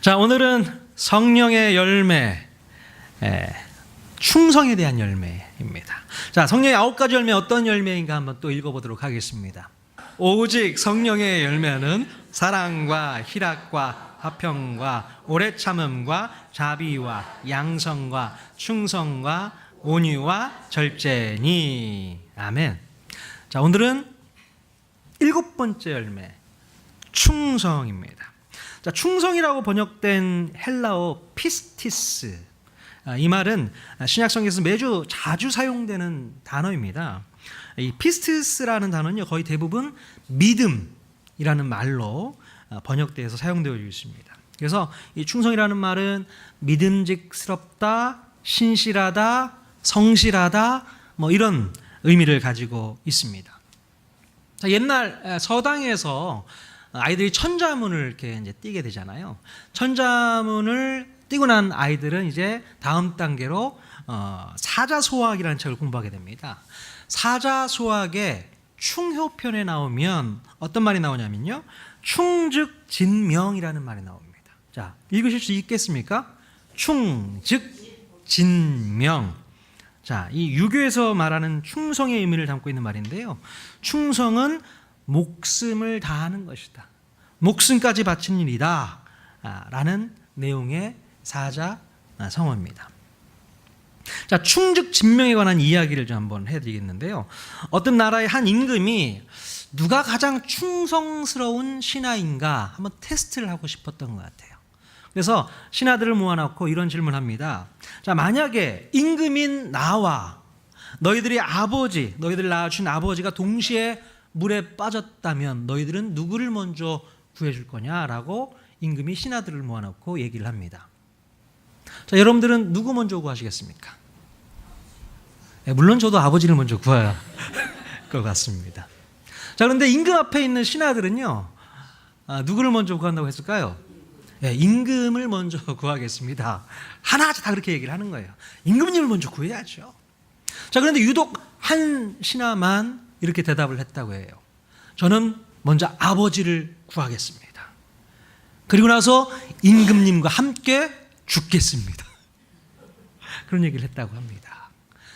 자, 오늘은 성령의 열매, 충성에 대한 열매입니다. 자, 성령의 9가지 열매 어떤 열매인가 한번 또 읽어보도록 하겠습니다. 오직 성령의 열매는 사랑과 희락과 화평과 오래 참음과 자비와 양성과 충성과 온유와 절제니. 아멘. 자, 오늘은 7번째 열매, 충성입니다. 자, 충성이라고 번역된 헬라어 피스티스, 이 말은 신약성경에서 매주 자주 사용되는 단어입니다. 이 피스티스라는 단어는 거의 대부분 믿음이라는 말로 번역되어서 사용되어 있습니다. 그래서 이 충성이라는 말은 믿음직스럽다, 신실하다, 성실하다, 이런 의미를 가지고 있습니다. 자, 옛날 서당에서 아이들이 천자문을 이렇게 이제 띄게 되잖아요. 천자문을 띄고 난 아이들은 이제 다음 단계로 사자소학이라는 책을 공부하게 됩니다. 사자소학의 충효편에 나오면 어떤 말이 나오냐면요, 충즉진명이라는 말이 나옵니다. 자, 읽으실 수 있겠습니까? 충즉진명. 자, 이 유교에서 말하는 충성의 의미를 담고 있는 말인데요, 충성은 목숨을 다하는 것이다, 목숨까지 바친 일이다 라는 내용의 사자성어입니다. 자, 충즉진명에 관한 이야기를 좀 한번 해드리겠는데요, 어떤 나라의 한 임금이 누가 가장 충성스러운 신하인가 한번 테스트를 하고 싶었던 것 같아요. 그래서 신하들을 모아놓고 이런 질문을 합니다. 자, 만약에 임금인 나와 너희들의 아버지, 너희들 낳아준 아버지가 동시에 물에 빠졌다면 너희들은 누구를 먼저 구해줄 거냐라고 임금이 신하들을 모아놓고 얘기를 합니다. 자, 여러분들은 누구 먼저 구하시겠습니까? 물론 저도 아버지를 먼저 구해야 할 것 같습니다. 자, 그런데 임금 앞에 있는 신하들은요, 누구를 먼저 구한다고 했을까요? 임금을 먼저 구하겠습니다. 하나같이 다 그렇게 얘기를 하는 거예요. 임금님을 먼저 구해야죠. 자, 그런데 유독 한 신하만 이렇게 대답을 했다고 해요. 저는 먼저 아버지를 구하겠습니다. 그리고 나서 임금님과 함께 죽겠습니다. 그런 얘기를 했다고 합니다.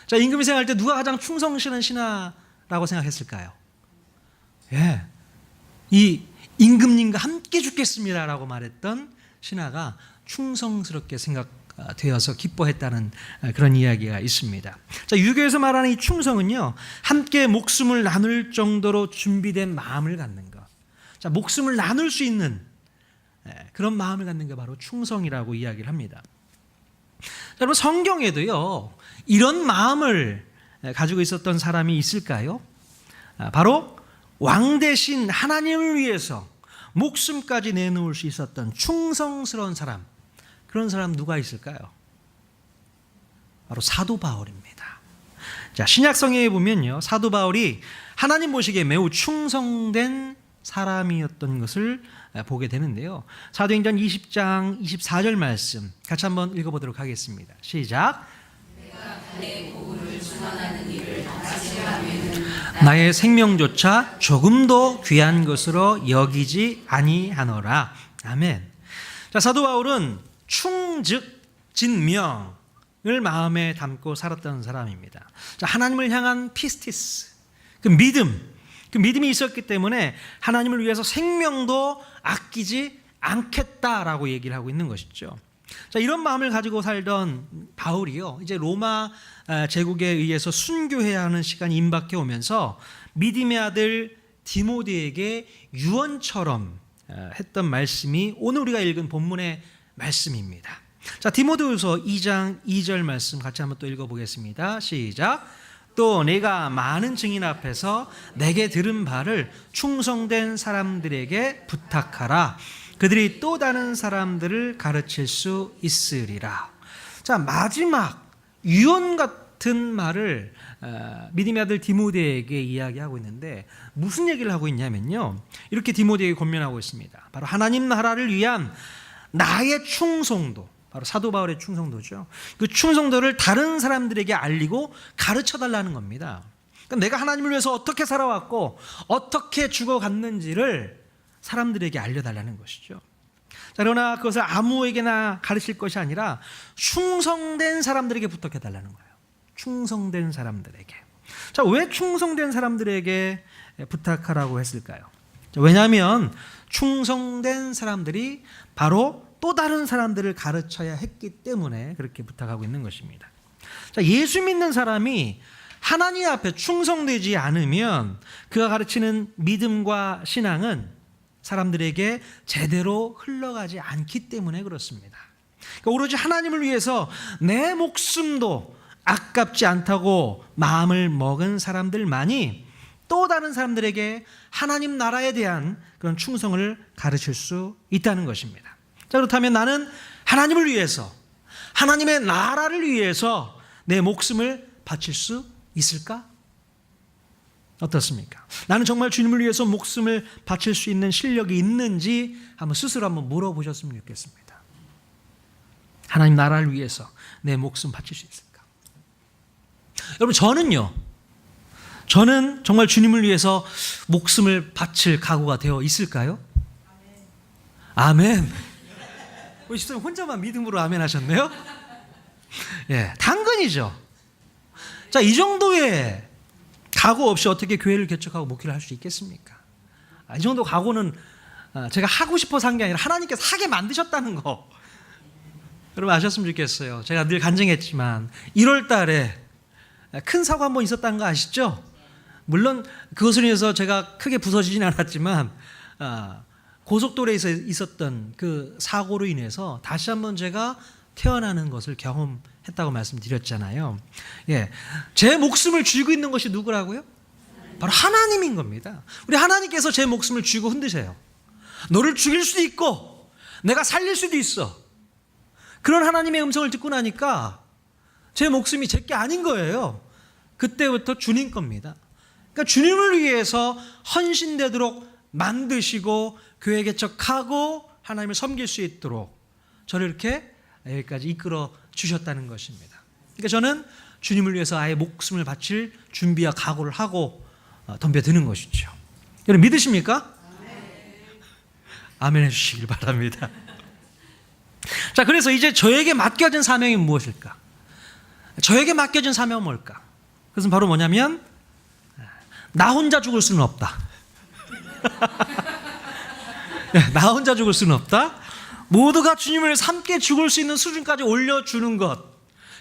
자, 임금이 생각할 때 누가 가장 충성스러운 신하라고 생각했을까요? 이 임금님과 함께 죽겠습니다라고 말했던 신하가 충성스럽게 생각되어서 기뻐했다는 그런 이야기가 있습니다. 자, 유교에서 말하는 이 충성은요, 함께 목숨을 나눌 정도로 준비된 마음을 갖는 것. 자, 목숨을 나눌 수 있는 그런 마음을 갖는 게 바로 충성이라고 이야기를 합니다. 자, 여러분, 성경에도요 이런 마음을 가지고 있었던 사람이 있을까요? 바로 왕 대신 하나님을 위해서 목숨까지 내놓을 수 있었던 충성스러운 사람, 그런 사람 누가 있을까요? 바로 사도 바울입니다. 자, 신약성경에 보면요, 사도 바울이 하나님 보시기에 매우 충성된 사람이었던 것을 보게 되는데요, 사도행전 20장 24절 말씀 같이 한번 읽어보도록 하겠습니다. 시작. 내가 달의 복음을 전하는 일을 다시 하면 나의 생명조차 조금도 귀한 것으로 여기지 아니하노라. 아멘. 자, 사도 바울은 충즉진명을 마음에 담고 살았던 사람입니다. 자, 하나님을 향한 피스티스, 그 믿음이 있었기 때문에 하나님을 위해서 생명도 아끼지 않겠다라고 얘기를 하고 있는 것이죠. 자, 이런 마음을 가지고 살던 바울이요, 이제 로마 제국에 의해서 순교해야 하는 시간이 임박해 오면서 믿음의 아들 디모데에게 유언처럼 했던 말씀이 오늘 우리가 읽은 본문의 말씀입니다. 자, 디모데후서 2장 2절 말씀 같이 한번 또 읽어보겠습니다. 시작. 또 내가 많은 증인 앞에서 내게 들은 바를 충성된 사람들에게 부탁하라. 그들이 또 다른 사람들을 가르칠 수 있으리라. 자, 마지막 유언 같은 말을 믿음의 아들 디모데에게 이야기하고 있는데 무슨 얘기를 하고 있냐면요, 이렇게 디모데에게 권면하고 있습니다. 바로 하나님 나라를 위한 나의 충성도, 바로 사도 바울의 충성도죠. 그 충성도를 다른 사람들에게 알리고 가르쳐 달라는 겁니다. 그러니까 내가 하나님을 위해서 어떻게 살아왔고 어떻게 죽어갔는지를 사람들에게 알려달라는 것이죠. 자, 그러나 그것을 아무에게나 가르칠 것이 아니라 충성된 사람들에게 부탁해달라는 거예요. 충성된 사람들에게. 자, 왜 충성된 사람들에게 부탁하라고 했을까요? 왜냐하면 충성된 사람들이 바로 또 다른 사람들을 가르쳐야 했기 때문에 그렇게 부탁하고 있는 것입니다. 자, 예수 믿는 사람이 하나님 앞에 충성되지 않으면 그가 가르치는 믿음과 신앙은 사람들에게 제대로 흘러가지 않기 때문에 그렇습니다. 그러니까 오로지 하나님을 위해서 내 목숨도 아깝지 않다고 마음을 먹은 사람들만이 또 다른 사람들에게 하나님 나라에 대한 그런 충성을 가르칠 수 있다는 것입니다. 자, 그렇다면 나는 하나님을 위해서, 하나님의 나라를 위해서 내 목숨을 바칠 수 있을까? 어떻습니까? 나는 정말 주님을 위해서 목숨을 바칠 수 있는 실력이 있는지 스스로 한번 물어보셨으면 좋겠습니다. 하나님 나라를 위해서 내 목숨 바칠 수 있을까? 여러분, 저는 정말 주님을 위해서 목숨을 바칠 각오가 되어 있을까요? 아멘. 우리 집사님 혼자만 믿음으로 아멘 하셨네요? 예, 당근이죠. 자, 이 정도의 각오 없이 어떻게 교회를 개척하고 목회를 할 수 있겠습니까? 이 정도 각오는 제가 하고 싶어서 한 게 아니라 하나님께서 하게 만드셨다는 거 여러분 아셨으면 좋겠어요. 제가 늘 간증했지만 1월 달에 큰 사고 한번 있었다는 거 아시죠? 물론 그것으로 인해서 제가 크게 부서지진 않았지만 고속도로에서 있었던 그 사고로 인해서 다시 한번 제가 태어나는 것을 경험했다고 말씀드렸잖아요. 예, 제 목숨을 쥐고 있는 것이 누구라고요? 바로 하나님인 겁니다. 우리 하나님께서 제 목숨을 쥐고 흔드세요. 너를 죽일 수도 있고 내가 살릴 수도 있어. 그런 하나님의 음성을 듣고 나니까 제 목숨이 제 게 아닌 거예요. 그때부터 주님 겁니다. 그러니까 주님을 위해서 헌신되도록 만드시고 교회 개척하고 하나님을 섬길 수 있도록 저를 이렇게 여기까지 이끌어 주셨다는 것입니다. 그러니까 저는 주님을 위해서 아예 목숨을 바칠 준비와 각오를 하고 덤벼드는 것이죠. 여러분 믿으십니까? 아멘 해주시길 바랍니다. 자, 그래서 이제 저에게 맡겨진 사명이 무엇일까? 저에게 맡겨진 사명은 뭘까? 그것은 바로 뭐냐면 나 혼자 죽을 수는 없다. 나 혼자 죽을 수는 없다. 모두가 주님을 위해서 함께 죽을 수 있는 수준까지 올려주는 것,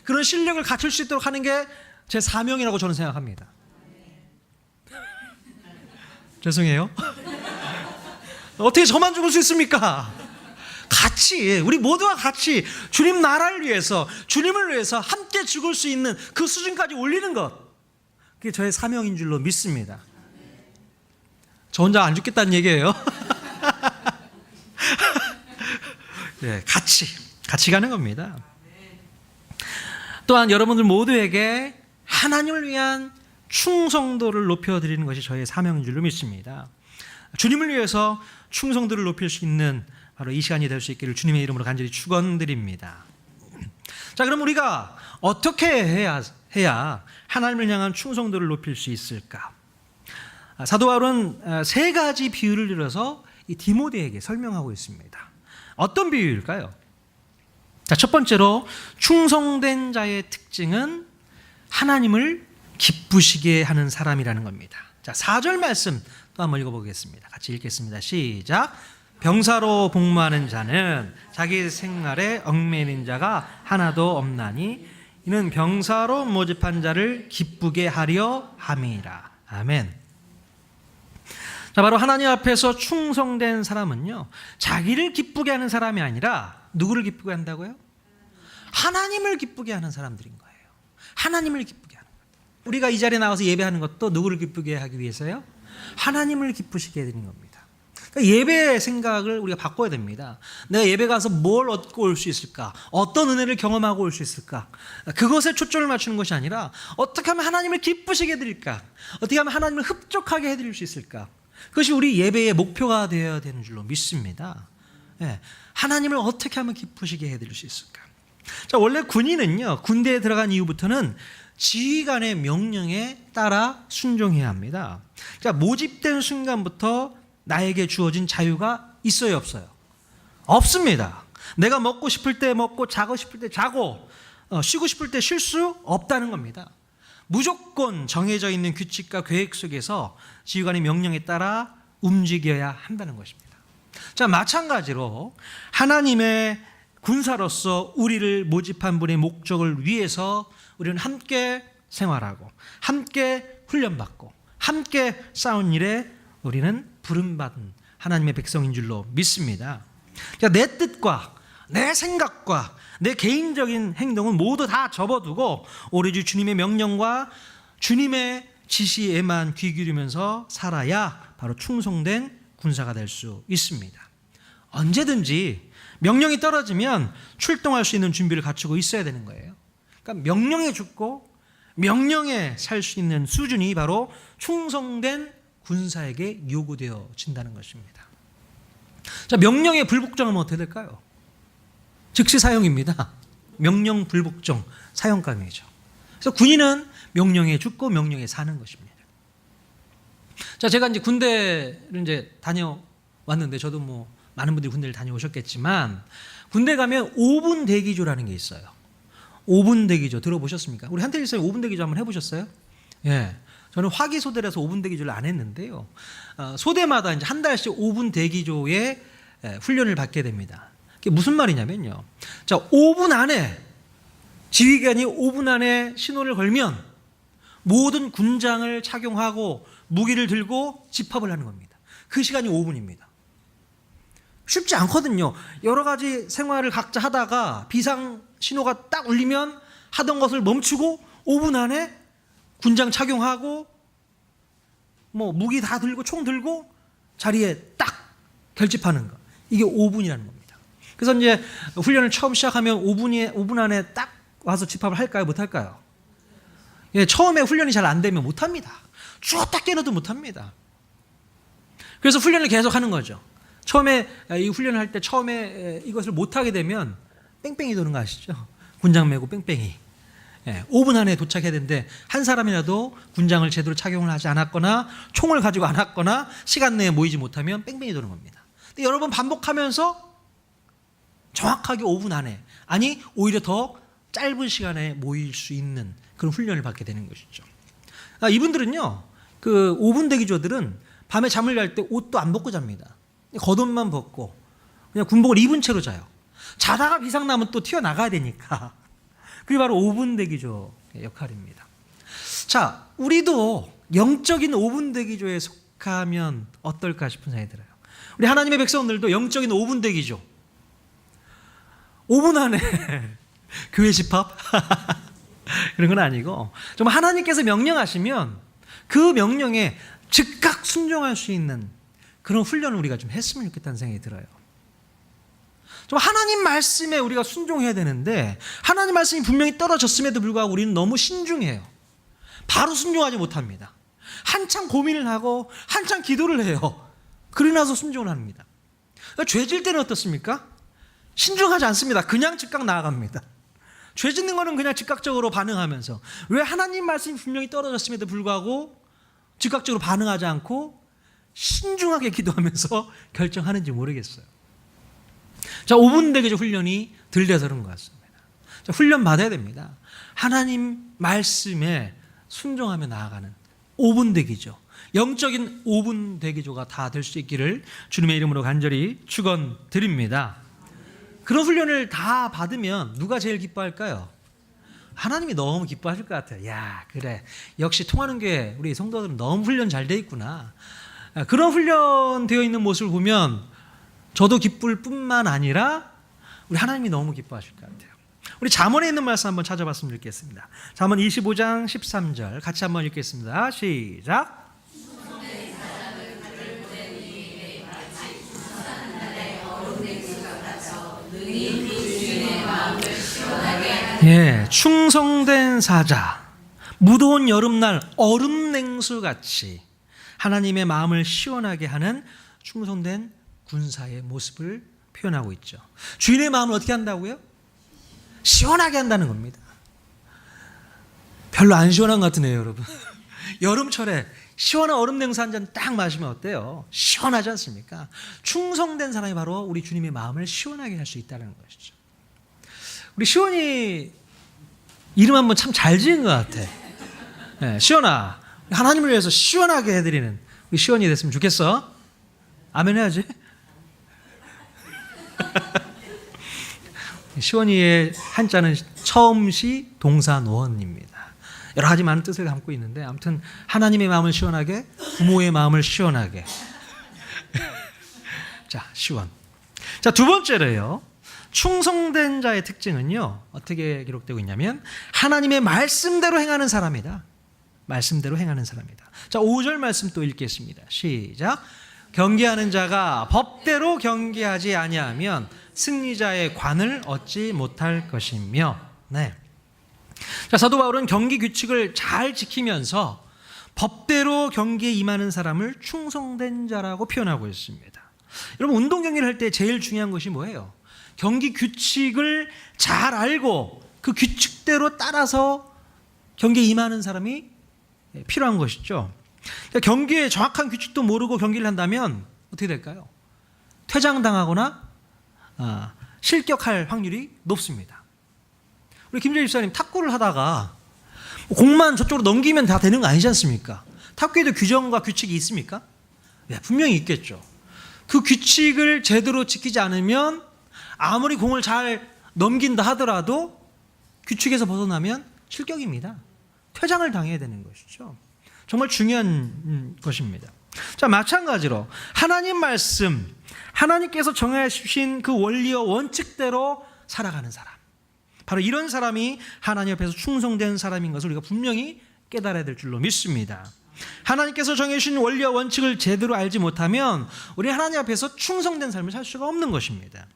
그런 실력을 갖출 수 있도록 하는 게 제 사명이라고 저는 생각합니다. 죄송해요. 어떻게 저만 죽을 수 있습니까? 같이, 우리 모두가 같이 주님 나라를 위해서, 주님을 위해서 함께 죽을 수 있는 그 수준까지 올리는 것, 그게 저의 사명인 줄로 믿습니다. 저 혼자 안 죽겠다는 얘기예요. 네, 같이 가는 겁니다. 또한 여러분들 모두에게 하나님을 위한 충성도를 높여드리는 것이 저의 사명인 줄로 믿습니다. 주님을 위해서 충성도를 높일 수 있는 바로 이 시간이 될 수 있기를 주님의 이름으로 간절히 축원드립니다. 자, 그럼 우리가 어떻게 해야 하나님을 향한 충성도를 높일 수 있을까? 사도 바울은 세 가지 비유를 들어서 이 디모데에게 설명하고 있습니다. 어떤 비유일까요? 자, 첫 번째로 충성된 자의 특징은 하나님을 기쁘시게 하는 사람이라는 겁니다. 자, 4절 말씀 또 한번 읽어보겠습니다. 같이 읽겠습니다. 시작. 병사로 복무하는 자는 자기 생활에 얽매이는 자가 하나도 없나니 이는 병사로 모집한 자를 기쁘게 하려 함이라. 아멘. 자, 바로 하나님 앞에서 충성된 사람은요, 자기를 기쁘게 하는 사람이 아니라 누구를 기쁘게 한다고요? 하나님을 기쁘게 하는 사람들인 거예요. 하나님을 기쁘게 하는 거예요. 우리가 이 자리에 나와서 예배하는 것도 누구를 기쁘게 하기 위해서요? 하나님을 기쁘시게 해드리는 겁니다. 그러니까 예배의 생각을 우리가 바꿔야 됩니다. 내가 예배 가서 뭘 얻고 올 수 있을까? 어떤 은혜를 경험하고 올 수 있을까? 그것에 초점을 맞추는 것이 아니라 어떻게 하면 하나님을 기쁘시게 해드릴까? 어떻게 하면 하나님을 흡족하게 해드릴 수 있을까? 그것이 우리 예배의 목표가 되어야 되는 줄로 믿습니다. 예, 하나님을 어떻게 하면 기쁘시게 해드릴 수 있을까? 자, 원래 군인은요, 군대에 들어간 이후부터는 지휘관의 명령에 따라 순종해야 합니다. 자, 모집된 순간부터 나에게 주어진 자유가 있어요, 없어요? 없습니다. 내가 먹고 싶을 때 먹고 자고 싶을 때 자고 쉬고 싶을 때 쉴 수 없다는 겁니다. 무조건 정해져 있는 규칙과 계획 속에서 지휘관의 명령에 따라 움직여야 한다는 것입니다. 자, 마찬가지로 하나님의 군사로서 우리를 모집한 분의 목적을 위해서 우리는 함께 생활하고 함께 훈련받고 함께 싸운 일에 우리는 부름받은 하나님의 백성인 줄로 믿습니다. 그러니까 내 뜻과 내 생각과 내 개인적인 행동은 모두 다 접어두고 오로지 주님의 명령과 주님의 지시에만 귀 기울이면서 살아야 바로 충성된 군사가 될 수 있습니다. 언제든지 명령이 떨어지면 출동할 수 있는 준비를 갖추고 있어야 되는 거예요. 그러니까 명령에 죽고 명령에 살 수 있는 수준이 바로 충성된 군사에게 요구되어진다는 것입니다. 자, 명령에 불복종하면 어떻게 될까요? 즉시 사형입니다. 명령 불복종 사형감이죠. 그래서 군인은 명령에 죽고 명령에 사는 것입니다. 자, 제가 이제 군대를 이제 다녀왔는데 저도 뭐 많은 분들이 군대를 다녀오셨겠지만 군대 가면 5분 대기조라는 게 있어요. 5분 대기조 들어보셨습니까? 우리 한태일 선생님 5분 대기조 한번 해보셨어요? 예. 저는 화기소대라서 5분 대기조를 안 했는데요. 소대마다 이제 한 달씩 5분 대기조의 훈련을 받게 됩니다. 그게 무슨 말이냐면요. 자, 5분 안에 지휘관이 5분 안에 신호를 걸면 모든 군장을 착용하고 무기를 들고 집합을 하는 겁니다. 그 시간이 5분입니다. 쉽지 않거든요. 여러 가지 생활을 각자 하다가 비상 신호가 딱 울리면 하던 것을 멈추고 5분 안에 군장 착용하고 뭐 무기 다 들고 총 들고 자리에 딱 결집하는 거. 이게 5분이라는 겁니다. 그래서 이제 훈련을 처음 시작하면 5분 안에 딱 와서 집합을 할까요? 못 할까요? 예, 처음에 훈련이 잘 안 되면 못 합니다. 쭉 딱 깨어도 못 합니다. 그래서 훈련을 계속 하는 거죠. 처음에 이 훈련을 할 때 처음에 이것을 못 하게 되면 뺑뺑이 도는 거 아시죠? 군장 메고 뺑뺑이. 5분 안에 도착해야 되는데 한 사람이라도 군장을 제대로 착용을 하지 않았거나 총을 가지고 안 왔거나 시간 내에 모이지 못하면 뺑뺑이 도는 겁니다. 근데 여러 번 반복하면서 정확하게 5분 안에, 아니 오히려 더 짧은 시간에 모일 수 있는 그런 훈련을 받게 되는 것이죠. 이분들은요, 그 5분 대기조들은 밤에 잠을 잘 때 옷도 안 벗고 잡니다. 겉옷만 벗고 그냥 군복을 입은 채로 자요. 자다가 비상 나면 또 튀어나가야 되니까. 그게 바로 5분 대기조의 역할입니다. 자, 우리도 영적인 5분 대기조에 속하면 어떨까 싶은 생각이 들어요. 우리 하나님의 백성들도 영적인 5분 대기조. 5분 안에 교회 집합? 그런 건 아니고 정말 하나님께서 명령하시면 그 명령에 즉각 순종할 수 있는 그런 훈련을 우리가 좀 했으면 좋겠다는 생각이 들어요. 좀 하나님 말씀에 우리가 순종해야 되는데 하나님 말씀이 분명히 떨어졌음에도 불구하고 우리는 너무 신중해요. 바로 순종하지 못합니다. 한참 고민을 하고 한참 기도를 해요. 그러고 나서 순종을 합니다. 죄질 때는 어떻습니까? 신중하지 않습니다. 그냥 즉각 나아갑니다. 죄 짓는 거는 그냥 즉각적으로 반응하면서 왜 하나님 말씀이 분명히 떨어졌음에도 불구하고 즉각적으로 반응하지 않고 신중하게 기도하면서 결정하는지 모르겠어요. 자, 5분 대기조 훈련이 덜 돼서 그런 것 같습니다. 자, 훈련 받아야 됩니다. 하나님 말씀에 순종하며 나아가는 5분 대기조, 영적인 5분 대기조가 다 될 수 있기를 주님의 이름으로 간절히 축원드립니다. 그런 훈련을 다 받으면 누가 제일 기뻐할까요? 하나님이 너무 기뻐하실 것 같아요. 야, 그래, 역시 통하는 교회 우리 성도들은 너무 훈련 잘 돼 있구나. 그런 훈련되어 있는 모습을 보면 저도 기쁠 뿐만 아니라 우리 하나님이 너무 기뻐하실 것 같아요. 우리 잠언에 있는 말씀 한번 찾아봤으면 좋겠습니다. 잠언 25장 13절 같이 한번 읽겠습니다. 시작. 예, 충성된 사자, 무더운 여름날 얼음 냉수같이 하나님의 마음을 시원하게 하는 충성된 군사의 모습을 표현하고 있죠. 주인의 마음을 어떻게 한다고요? 시원하게 한다는 겁니다. 별로 안 시원한 것 같으네요, 여러분. 여름철에 시원한 얼음 냉수 한 잔 딱 마시면 어때요? 시원하지 않습니까? 충성된 사람이 바로 우리 주님의 마음을 시원하게 할 수 있다는 것이죠. 우리 시원이 이름 한번 참 잘 지은 것 같아. 네, 시원아, 하나님을 위해서 시원하게 해드리는 우리 시원이 됐으면 좋겠어. 아멘 해야지. 시원이의 한자는 처음시 동사 노원입니다. 여러 가지 많은 뜻을 담고 있는데 아무튼 하나님의 마음을 시원하게, 부모의 마음을 시원하게. 자, 시원. 자, 두 번째로요. 충성된 자의 특징은요. 어떻게 기록되고 있냐면 하나님의 말씀대로 행하는 사람이다. 말씀대로 행하는 사람이다. 자, 5절 말씀 또 읽겠습니다. 시작. 경계하는 자가 법대로 경계하지 아니하면 승리자의 관을 얻지 못할 것이며. 네. 자, 사도 바울은 경기 규칙을 잘 지키면서 법대로 경기에 임하는 사람을 충성된 자라고 표현하고 있습니다. 여러분, 운동 경기를 할 때 제일 중요한 것이 뭐예요? 경기 규칙을 잘 알고 그 규칙대로 따라서 경기에 임하는 사람이 필요한 것이죠. 그러니까 경기의 정확한 규칙도 모르고 경기를 한다면 어떻게 될까요? 퇴장당하거나 실격할 확률이 높습니다. 우리 김재일 집사님 탁구를 하다가 공만 저쪽으로 넘기면 다 되는 거 아니지 않습니까? 탁구에도 규정과 규칙이 있습니까? 네, 분명히 있겠죠. 그 규칙을 제대로 지키지 않으면 아무리 공을 잘 넘긴다 하더라도 규칙에서 벗어나면 실격입니다. 퇴장을 당해야 되는 것이죠. 정말 중요한 것입니다. 자, 마찬가지로 하나님 말씀, 하나님께서 정하신 그 원리와 원칙대로 살아가는 사람, 바로 이런 사람이 하나님 앞에서 충성된 사람인 것을 우리가 분명히 깨달아야 될 줄로 믿습니다. 하나님께서 정해주신 원리와 원칙을 제대로 알지 못하면 우리 하나님 앞에서 충성된 삶을 살 수가 없는 것입니다.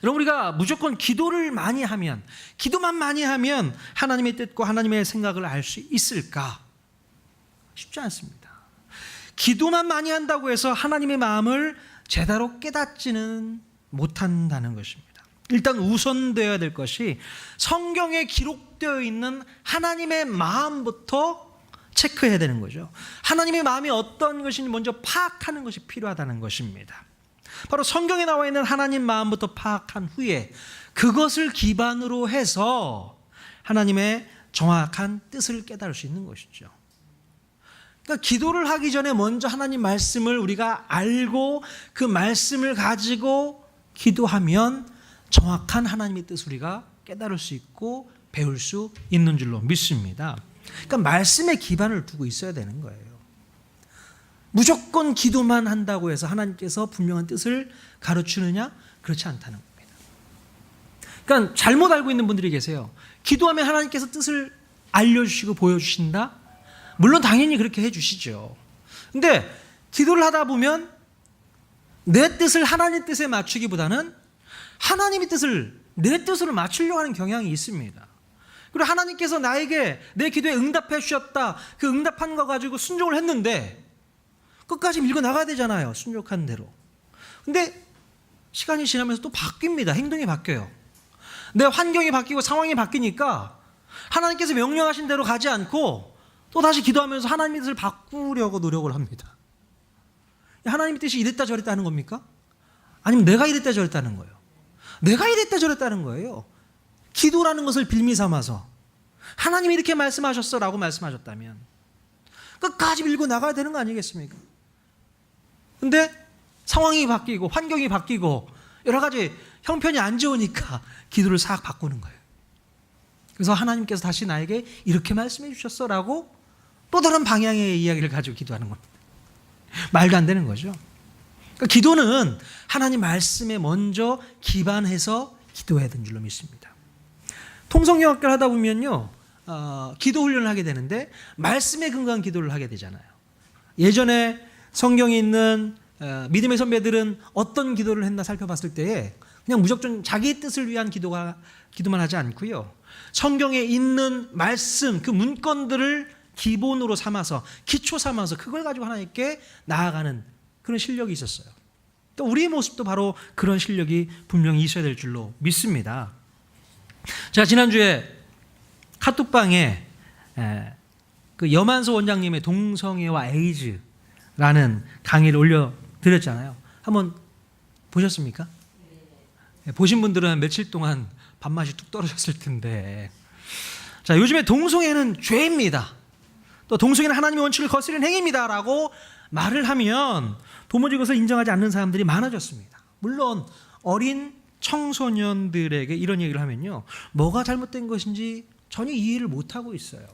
여러분, 우리가 무조건 기도를 많이 하면, 기도만 많이 하면 하나님의 뜻과 하나님의 생각을 알 수 있을까? 쉽지 않습니다. 기도만 많이 한다고 해서 하나님의 마음을 제대로 깨닫지는 못한다는 것입니다. 일단 우선되어야 될 것이 성경에 기록되어 있는 하나님의 마음부터 체크해야 되는 거죠. 하나님의 마음이 어떤 것인지 먼저 파악하는 것이 필요하다는 것입니다. 바로 성경에 나와 있는 하나님 마음부터 파악한 후에 그것을 기반으로 해서 하나님의 정확한 뜻을 깨달을 수 있는 것이죠. 그러니까 기도를 하기 전에 먼저 하나님 말씀을 우리가 알고 그 말씀을 가지고 기도하면 정확한 하나님의 뜻을 우리가 깨달을 수 있고 배울 수 있는 줄로 믿습니다. 그러니까 말씀에 기반을 두고 있어야 되는 거예요. 무조건 기도만 한다고 해서 하나님께서 분명한 뜻을 가르치느냐? 그렇지 않다는 겁니다. 그러니까 잘못 알고 있는 분들이 계세요. 기도하면 하나님께서 뜻을 알려주시고 보여주신다? 물론 당연히 그렇게 해주시죠. 근데 기도를 하다 보면 내 뜻을 하나님 뜻에 맞추기보다는 하나님의 뜻을 내 뜻으로 맞추려고 하는 경향이 있습니다. 그리고 하나님께서 나에게 내 기도에 응답해 주셨다. 그 응답한 거 가지고 순종을 했는데 끝까지 밀고 나가야 되잖아요. 순종한 대로. 근데 시간이 지나면서 또 바뀝니다. 행동이 바뀌어요. 내 환경이 바뀌고 상황이 바뀌니까 하나님께서 명령하신 대로 가지 않고 또 다시 기도하면서 하나님의 뜻을 바꾸려고 노력을 합니다. 하나님의 뜻이 이랬다 저랬다 하는 겁니까? 아니면 내가 이랬다 저랬다 하는 거예요? 내가 이랬다 저랬다 하는 거예요. 기도라는 것을 빌미 삼아서 하나님이 이렇게 말씀하셨어 라고 말씀하셨다면 끝까지 밀고 나가야 되는 거 아니겠습니까? 근데 상황이 바뀌고 환경이 바뀌고 여러 가지 형편이 안 좋으니까 기도를 싹 바꾸는 거예요. 그래서 하나님께서 다시 나에게 이렇게 말씀해 주셨어 라고 또 다른 방향의 이야기를 가지고 기도하는 겁니다. 말도 안 되는 거죠. 그러니까 기도는 하나님 말씀에 먼저 기반해서 기도해야 되는 줄로 믿습니다. 통성경학을 하다 보면요, 기도 훈련을 하게 되는데 말씀에 근거한 기도를 하게 되잖아요. 예전에 성경에 있는 믿음의 선배들은 어떤 기도를 했나 살펴봤을 때에 그냥 무조건 자기의 뜻을 위한 기도만 하지 않고요, 성경에 있는 말씀 그 문건들을 기본으로 삼아서 기초 삼아서 그걸 가지고 하나님께 나아가는 그런 실력이 있었어요. 또 우리의 모습도 바로 그런 실력이 분명히 있어야 될 줄로 믿습니다. 제가 지난주에 카톡방에 그 그 여만소 원장님의 동성애와 에이즈라는 강의를 올려드렸잖아요. 한번 보셨습니까? 보신 분들은 며칠 동안 밥맛이 뚝 떨어졌을 텐데. 자, 요즘에 동성애는 죄입니다. 또 동성애는 하나님의 원칙을 거스르는 행위입니다라고 말을 하면 도무지 그것을 인정하지 않는 사람들이 많아졌습니다. 물론 어린 청소년들에게 이런 얘기를 하면요, 뭐가 잘못된 것인지 전혀 이해를 못하고 있어요.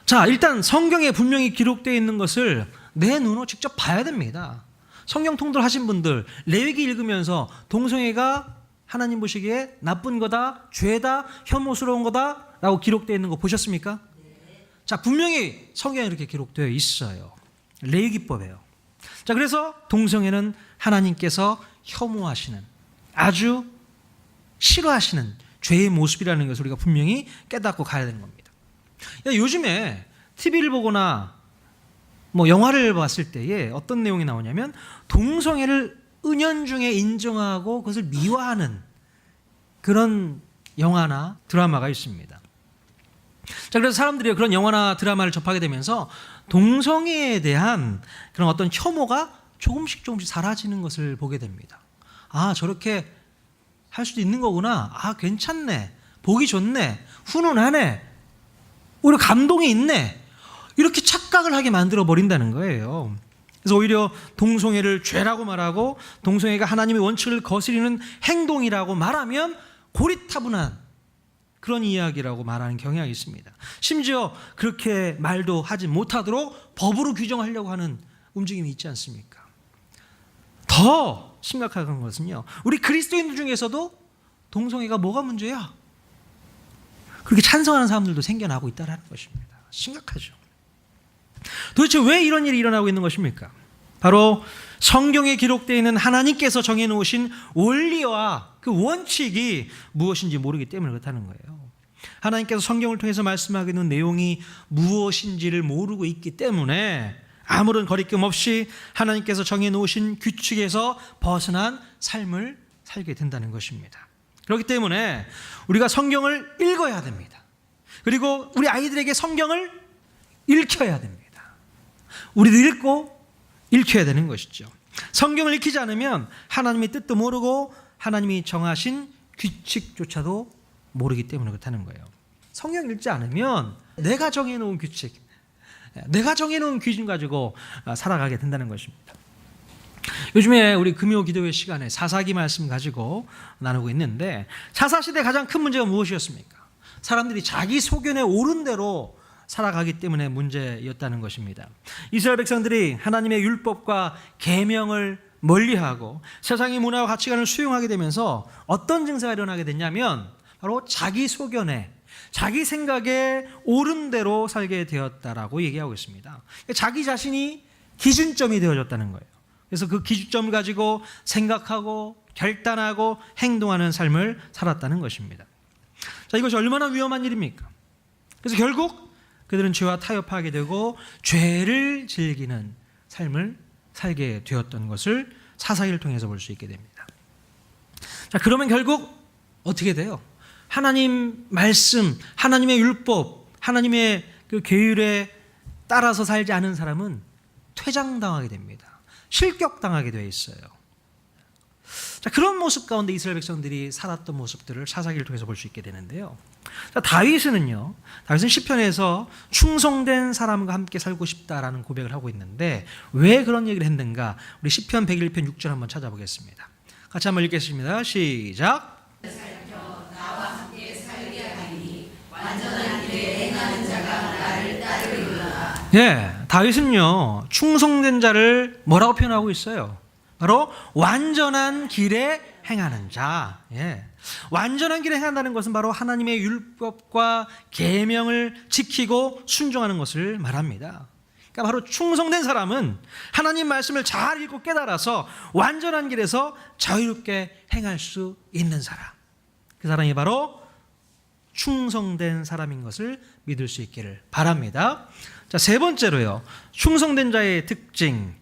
자, 일단 성경에 분명히 기록되어 있는 것을 내 눈으로 직접 봐야 됩니다. 성경 통독하신 분들, 레위기 읽으면서 동성애가 하나님 보시기에 나쁜 거다, 죄다, 혐오스러운 거다 라고 기록되어 있는 거 보셨습니까? 자, 분명히 성경에 이렇게 기록되어 있어요. 레위기법이에요. 자, 그래서 동성애는 하나님께서 혐오하시는, 아주 싫어하시는 죄의 모습이라는 것을 우리가 분명히 깨닫고 가야 되는 겁니다. 요즘에 TV를 보거나 뭐 영화를 봤을 때에 어떤 내용이 나오냐면 동성애를 은연중에 인정하고 그것을 미화하는 그런 영화나 드라마가 있습니다. 자, 그래서 사람들이 그런 영화나 드라마를 접하게 되면서 동성애에 대한 그런 어떤 혐오가 조금씩 사라지는 것을 보게 됩니다. 아, 저렇게 할 수도 있는 거구나. 아, 괜찮네. 보기 좋네. 훈훈하네. 오히려 감동이 있네. 이렇게 착각을 하게 만들어 버린다는 거예요. 그래서 오히려 동성애를 죄라고 말하고 동성애가 하나님의 원칙을 거스리는 행동이라고 말하면 고리타분한 그런 이야기라고 말하는 경향이 있습니다. 심지어 그렇게 말도 하지 못하도록 법으로 규정하려고 하는 움직임이 있지 않습니까? 더 심각한 것은요, 우리 그리스도인들 중에서도 동성애가 뭐가 문제야? 그렇게 찬성하는 사람들도 생겨나고 있다는 것입니다. 심각하죠. 도대체 왜 이런 일이 일어나고 있는 것입니까? 바로 성경에 기록되어 있는 하나님께서 정해놓으신 원리와 그 원칙이 무엇인지 모르기 때문에 그렇다는 거예요. 하나님께서 성경을 통해서 말씀하고 있는 내용이 무엇인지를 모르고 있기 때문에 아무런 거리낌 없이 하나님께서 정해놓으신 규칙에서 벗어난 삶을 살게 된다는 것입니다. 그렇기 때문에 우리가 성경을 읽어야 됩니다. 그리고 우리 아이들에게 성경을 읽혀야 됩니다. 우리도 읽고 읽혀야 되는 것이죠. 성경을 읽히지 않으면 하나님의 뜻도 모르고 하나님이 정하신 규칙조차도 모르기 때문에 그렇다는 거예요. 성경 읽지 않으면 내가 정해놓은 규칙, 내가 정해놓은 기준 가지고 살아가게 된다는 것입니다. 요즘에 우리 금요 기도회 시간에 사사기 말씀 가지고 나누고 있는데, 사사시대 가장 큰 문제가 무엇이었습니까? 사람들이 자기 소견에 옳은 대로 살아가기 때문에 문제였다는 것입니다. 이스라엘 백성들이 하나님의 율법과 계명을 멀리하고 세상의 문화와 가치관을 수용하게 되면서 어떤 증세가 일어나게 됐냐면 바로 자기 소견에, 자기 생각에 옳은 대로 살게 되었다라고 얘기하고 있습니다. 자기 자신이 기준점이 되어졌다는 거예요. 그래서 그 기준점을 가지고 생각하고 결단하고 행동하는 삶을 살았다는 것입니다. 자, 이것이 얼마나 위험한 일입니까? 그래서 결국 그들은 죄와 타협하게 되고 죄를 즐기는 삶을 살게 되었던 것을 사사기를 통해서 볼 수 있게 됩니다. 자, 그러면 결국 어떻게 돼요? 하나님 말씀, 하나님의 율법, 하나님의 그 계율에 따라서 살지 않은 사람은 퇴장당하게 됩니다. 실격당하게 되어 있어요. 자, 그런 모습 가운데 이스라엘 백성들이 살았던 모습들을 사사기를 통해서 볼 수 있게 되는데요. 자, 다윗은 시편에서 충성된 사람과 함께 살고 싶다라는 고백을 하고 있는데 왜 그런 얘기를 했는가? 우리 시편 101편 6절 한번 찾아보겠습니다. 같이 한번 읽겠습니다. 시작. 예, 다윗은요 충성된 자를 뭐라고 표현하고 있어요? 바로 완전한 길에 행하는 자. 예. 완전한 길에 행한다는 것은 바로 하나님의 율법과 계명을 지키고 순종하는 것을 말합니다. 그러니까 바로 충성된 사람은 하나님 말씀을 잘 읽고 깨달아서 완전한 길에서 자유롭게 행할 수 있는 사람. 그 사람이 바로 충성된 사람인 것을 믿을 수 있기를 바랍니다. 자, 세 번째로요. 충성된 자의 특징.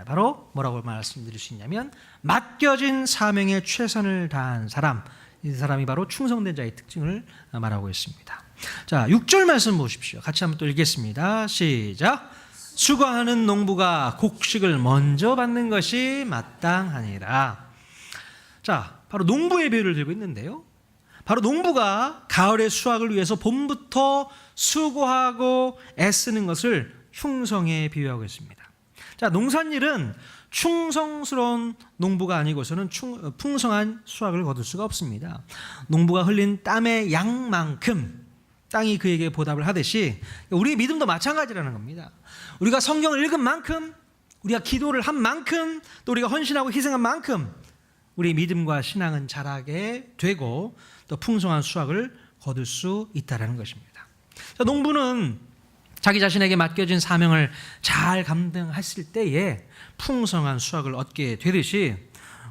바로 뭐라고 말씀드릴 수 있냐면 맡겨진 사명에 최선을 다한 사람. 이 사람이 바로 충성된 자의 특징을 말하고 있습니다. 자, 6절 말씀 보십시오. 같이 한번 또 읽겠습니다. 시작. 수고하는 농부가 곡식을 먼저 받는 것이 마땅하니라. 자, 바로 농부의 비유를 들고 있는데요. 바로 농부가 가을의 수확을 위해서 봄부터 수고하고 애쓰는 것을 충성에 비유하고 있습니다. 자, 농산일은 충성스러운 농부가 아니고서는 풍성한 수확을 거둘 수가 없습니다. 농부가 흘린 땀의 양만큼 땅이 그에게 보답을 하듯이 우리의 믿음도 마찬가지라는 겁니다. 우리가 성경을 읽은 만큼, 우리가 기도를 한 만큼, 또 우리가 헌신하고 희생한 만큼 우리의 믿음과 신앙은 자라게 되고 또 풍성한 수확을 거둘 수 있다는 것입니다. 자, 농부는 자기 자신에게 맡겨진 사명을 잘 감당했을 때에 풍성한 수확을 얻게 되듯이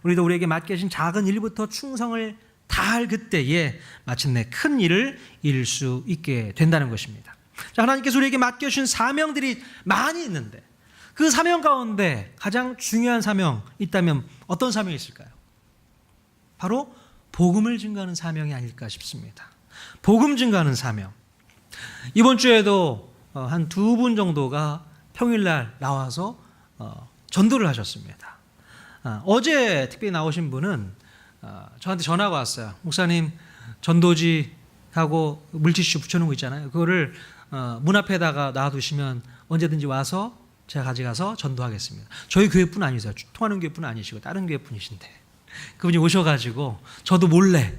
우리도 우리에게 맡겨진 작은 일부터 충성을 다할 그때에 마침내 큰 일을 이룰 수 있게 된다는 것입니다. 자, 하나님께서 우리에게 맡겨주신 사명들이 많이 있는데 그 사명 가운데 가장 중요한 사명 있다면 어떤 사명이 있을까요? 바로 복음을 증거하는 사명이 아닐까 싶습니다. 복음 증거하는 사명. 이번 주에도 한 2분 정도가 평일날 나와서 전도를 하셨습니다. 어제 특별히 나오신 분은 저한테 전화가 왔어요. 목사님, 전도지하고 물티슈 붙여놓은 거 있잖아요. 그거를 문 앞에다가 놔두시면 언제든지 와서 제가 가져가서 전도하겠습니다. 저희 교회뿐 아니세요. 통하는 교회뿐 아니시고 다른 교회뿐이신데 그분이 오셔가지고 저도 몰래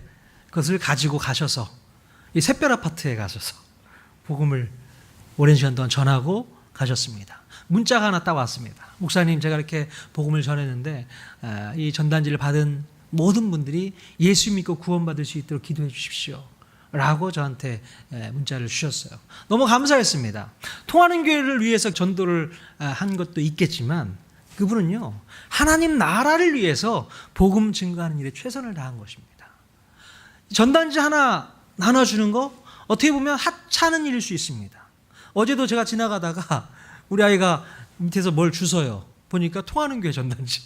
그것을 가지고 가셔서 이 샛별 아파트에 가셔서 복음을 오랜 시간 동안 전하고 가셨습니다. 문자가 하나 딱 왔습니다. 목사님, 제가 이렇게 복음을 전했는데 이 전단지를 받은 모든 분들이 예수 믿고 구원받을 수 있도록 기도해 주십시오 라고 저한테 문자를 주셨어요. 너무 감사했습니다. 통하는 교회를 위해서 전도를 한 것도 있겠지만 그분은요, 하나님 나라를 위해서 복음 증거하는 일에 최선을 다한 것입니다. 전단지 하나 나눠주는 거 어떻게 보면 하찮은 일일 수 있습니다. 어제도 제가 지나가다가 우리 아이가 밑에서 뭘 주워요. 보니까 통하는 교회 전단지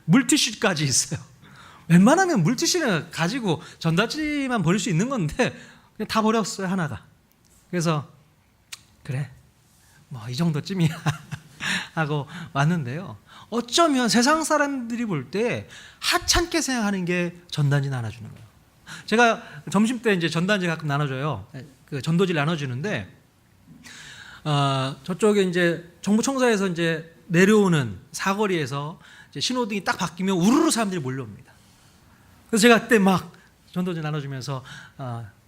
물티슈까지 있어요. 웬만하면 물티슈를 가지고 전단지만 버릴 수 있는 건데 그냥 다 버렸어요, 하나가. 그래서 그래, 뭐 이 정도쯤이야 하고 왔는데요. 어쩌면 세상 사람들이 볼 때 하찮게 생각하는 게 전단지 나눠주는 거예요. 제가 점심 때 이제 전단지 가끔 나눠줘요. 그 전도지를 나눠주는데 저쪽에 이제 정부청사에서 이제 내려오는 사거리에서 이제 신호등이 딱 바뀌면 우르르 사람들이 몰려옵니다. 그래서 제가 그때 막 전도지 나눠주면서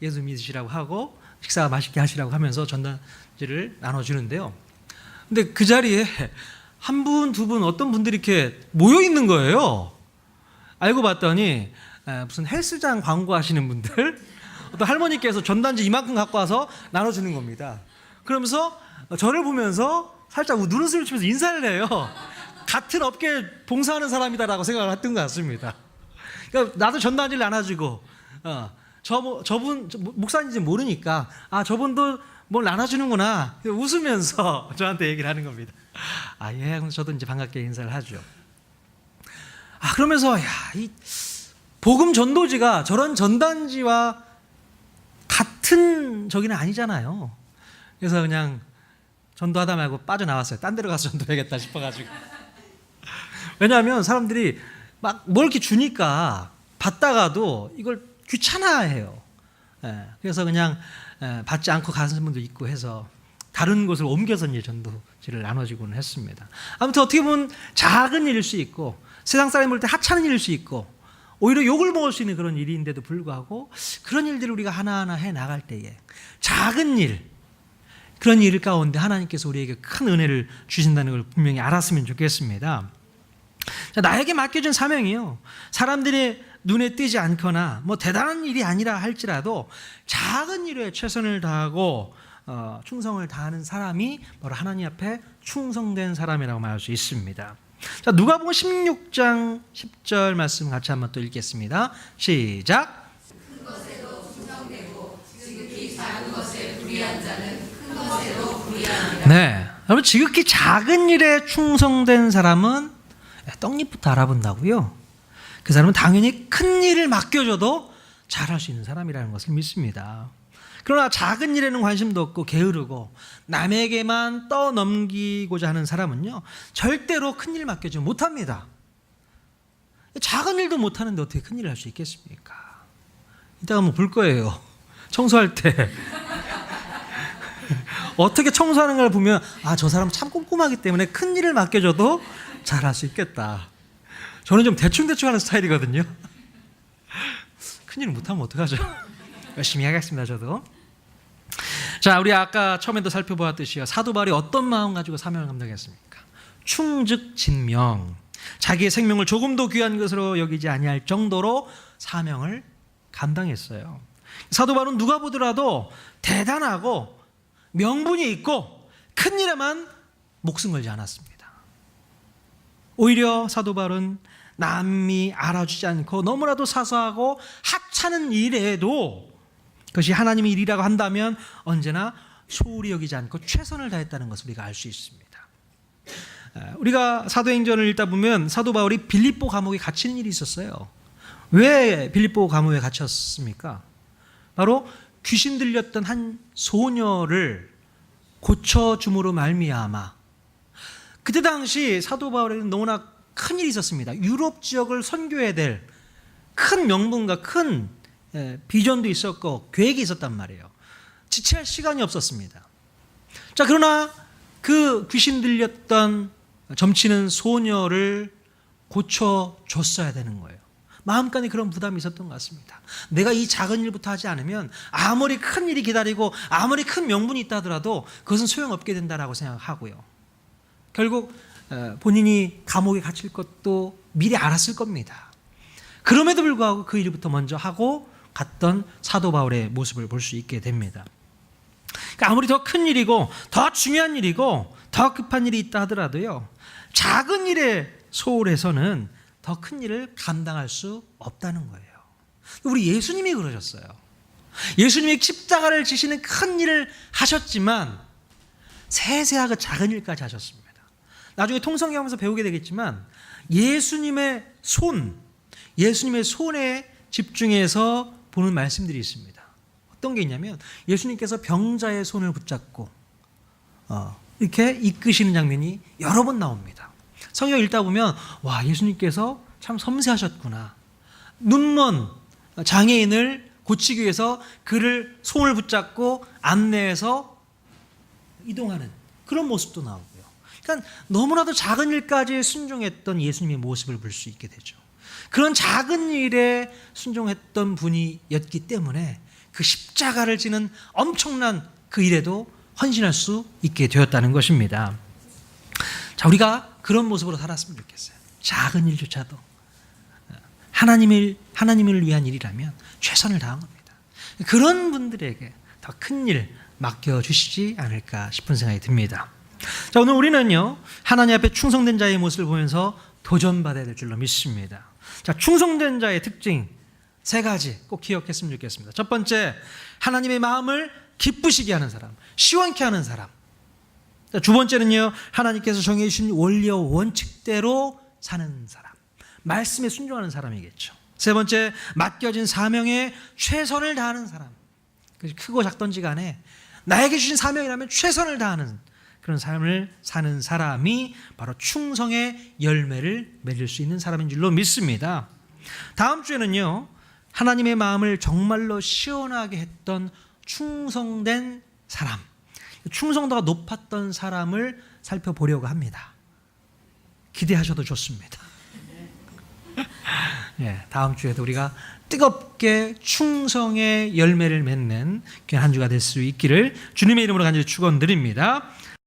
예수 믿으시라고 하고 식사 맛있게 하시라고 하면서 전단지를 나눠주는데요. 근데 그 자리에 한 분, 두 분, 어떤 분들이 이렇게 모여 있는 거예요. 알고 봤더니 무슨 헬스장 광고하시는 분들, 어떤 할머니께서 전단지 이만큼 갖고 와서 나눠주는 겁니다. 그러면서 저를 보면서 살짝 눈웃음을 치면서 인사를 해요. 같은 업계에 봉사하는 사람이다라고 생각을 했던 것 같습니다. 그러니까 나도 전단지를 나눠주고 저분 목사인지 모르니까 저분도 뭘 나눠주는구나 웃으면서 저한테 얘기를 하는 겁니다. 예, 저도 이제 반갑게 인사를 하죠. 그러면서 이 복음 전도지가 저런 전단지와 같은 저기는 아니잖아요. 그래서 그냥 전도하다 말고 빠져나왔어요. 딴 데로 가서 전도해야겠다 싶어가지고. 왜냐하면 사람들이 막 뭘 이렇게 주니까 받다가도 이걸 귀찮아해요. 그래서 그냥 받지 않고 가는 분도 있고 해서 다른 곳을 옮겨서 이제 전도지를 나눠주고는 했습니다. 아무튼 어떻게 보면 작은 일일 수 있고 세상 사람이 볼 때 하찮은 일일 수 있고 오히려 욕을 먹을 수 있는 그런 일인데도 불구하고 그런 일들을 우리가 하나하나 해 나갈 때에 작은 일, 그런 일 가운데 하나님께서 우리에게 큰 은혜를 주신다는 걸 분명히 알았으면 좋겠습니다. 자, 나에게 맡겨진 사명이요, 사람들의 눈에 띄지 않거나 뭐 대단한 일이 아니라 할지라도 작은 일에 최선을 다하고 충성을 다하는 사람이 바로 하나님 앞에 충성된 사람이라고 말할 수 있습니다. 자, 누가복음 16장 10절 말씀 같이 한번 또 읽겠습니다. 시작. 큰 것에도 충성되고 지극히 작은 것에 불의한 자는 큰 것에도 불의하니라. 네, 여러분, 지극히 작은 일에 충성된 사람은 떡잎부터 알아본다고요. 그 사람은 당연히 큰 일을 맡겨줘도 잘할 수 있는 사람이라는 것을 믿습니다. 그러나 작은 일에는 관심도 없고 게으르고 남에게만 떠넘기고자 하는 사람은요, 절대로 큰 일 맡겨주지 못합니다. 작은 일도 못하는데 어떻게 큰 일을 할 수 있겠습니까? 이따가 한번 볼 거예요. 청소할 때 어떻게 청소하는 걸 보면 저 사람 참 꼼꼼하기 때문에 큰 일을 맡겨줘도 잘할 수 있겠다. 저는 좀 대충대충 하는 스타일이거든요. 큰 일을 못하면 어떡하죠? 열심히 하겠습니다. 저도. 자, 우리 아까 처음에도 살펴보았듯이 사도 바울이 어떤 마음 가지고 사명을 감당했습니까? 충즉진명, 자기의 생명을 조금도 귀한 것으로 여기지 아니할 정도로 사명을 감당했어요. 사도 바울은 누가 보더라도 대단하고 명분이 있고 큰 일에만 목숨 걸지 않았습니다. 오히려 사도 바울은 남이 알아주지 않고 너무나도 사소하고 하찮은 일에도 그것이 하나님의 일이라고 한다면 언제나 소홀히 여기지 않고 최선을 다했다는 것을 우리가 알 수 있습니다. 우리가 사도행전을 읽다 보면 사도 바울이 빌립보 감옥에 갇힌 일이 있었어요. 왜 빌립보 감옥에 갇혔습니까? 바로 귀신 들렸던 한 소녀를 고쳐줌으로 말미암아. 그때 당시 사도 바울에게는 너무나 큰 일이 있었습니다. 유럽 지역을 선교해야 될 큰 명분과 큰 비전도 있었고 계획이 있었단 말이에요. 지체할 시간이 없었습니다. 자, 그러나 그 귀신 들렸던 점치는 소녀를 고쳐줬어야 되는 거예요. 마음간에 그런 부담이 있었던 것 같습니다. 내가 이 작은 일부터 하지 않으면 아무리 큰 일이 기다리고 아무리 큰 명분이 있다 하더라도 그것은 소용없게 된다라고 생각하고요. 결국 본인이 감옥에 갇힐 것도 미리 알았을 겁니다. 그럼에도 불구하고 그 일부터 먼저 하고 갔던 사도 바울의 모습을 볼 수 있게 됩니다. 그러니까 아무리 더 큰 일이고 더 중요한 일이고 더 급한 일이 있다 하더라도요, 작은 일에 소홀해서는 더 큰 일을 감당할 수 없다는 거예요. 우리 예수님이 그러셨어요. 예수님이 십자가를 지시는 큰 일을 하셨지만 세세하고 작은 일까지 하셨습니다. 나중에 통성경하면서 배우게 되겠지만 예수님의 손에 집중해서 보는 말씀들이 있습니다. 어떤 게 있냐면 예수님께서 병자의 손을 붙잡고 이렇게 이끄시는 장면이 여러 번 나옵니다. 성경 읽다 보면 와, 예수님께서 참 섬세하셨구나. 눈먼 장애인을 고치기 위해서 그를 손을 붙잡고 안내해서 이동하는 그런 모습도 나오고요. 그러니까 너무나도 작은 일까지 순종했던 예수님의 모습을 볼 수 있게 되죠. 그런 작은 일에 순종했던 분이었기 때문에 그 십자가를 지는 엄청난 그 일에도 헌신할 수 있게 되었다는 것입니다. 자, 우리가 그런 모습으로 살았으면 좋겠어요. 작은 일조차도 하나님을 위한 일이라면 최선을 다한 겁니다. 그런 분들에게 더 큰 일 맡겨주시지 않을까 싶은 생각이 듭니다. 자, 오늘 우리는요, 하나님 앞에 충성된 자의 모습을 보면서 도전받아야 될 줄로 믿습니다. 자, 충성된 자의 특징 3가지 꼭 기억했으면 좋겠습니다. 첫 번째, 하나님의 마음을 기쁘시게 하는 사람, 시원케 하는 사람. 자, 두 번째는요, 하나님께서 정해 주신 원리와 원칙대로 사는 사람, 말씀에 순종하는 사람이겠죠. 세 번째, 맡겨진 사명에 최선을 다하는 사람. 크고 작던지 간에 나에게 주신 사명이라면 최선을 다하는 그런 삶을 사는 사람이 바로 충성의 열매를 맺을 수 있는 사람인 줄로 믿습니다. 다음 주에는요, 하나님의 마음을 정말로 시원하게 했던 충성된 사람, 충성도가 높았던 사람을 살펴보려고 합니다. 기대하셔도 좋습니다. 예, 다음 주에도 우리가 뜨겁게 충성의 열매를 맺는 귀한 한 주가 될 수 있기를 주님의 이름으로 간절히 축원드립니다.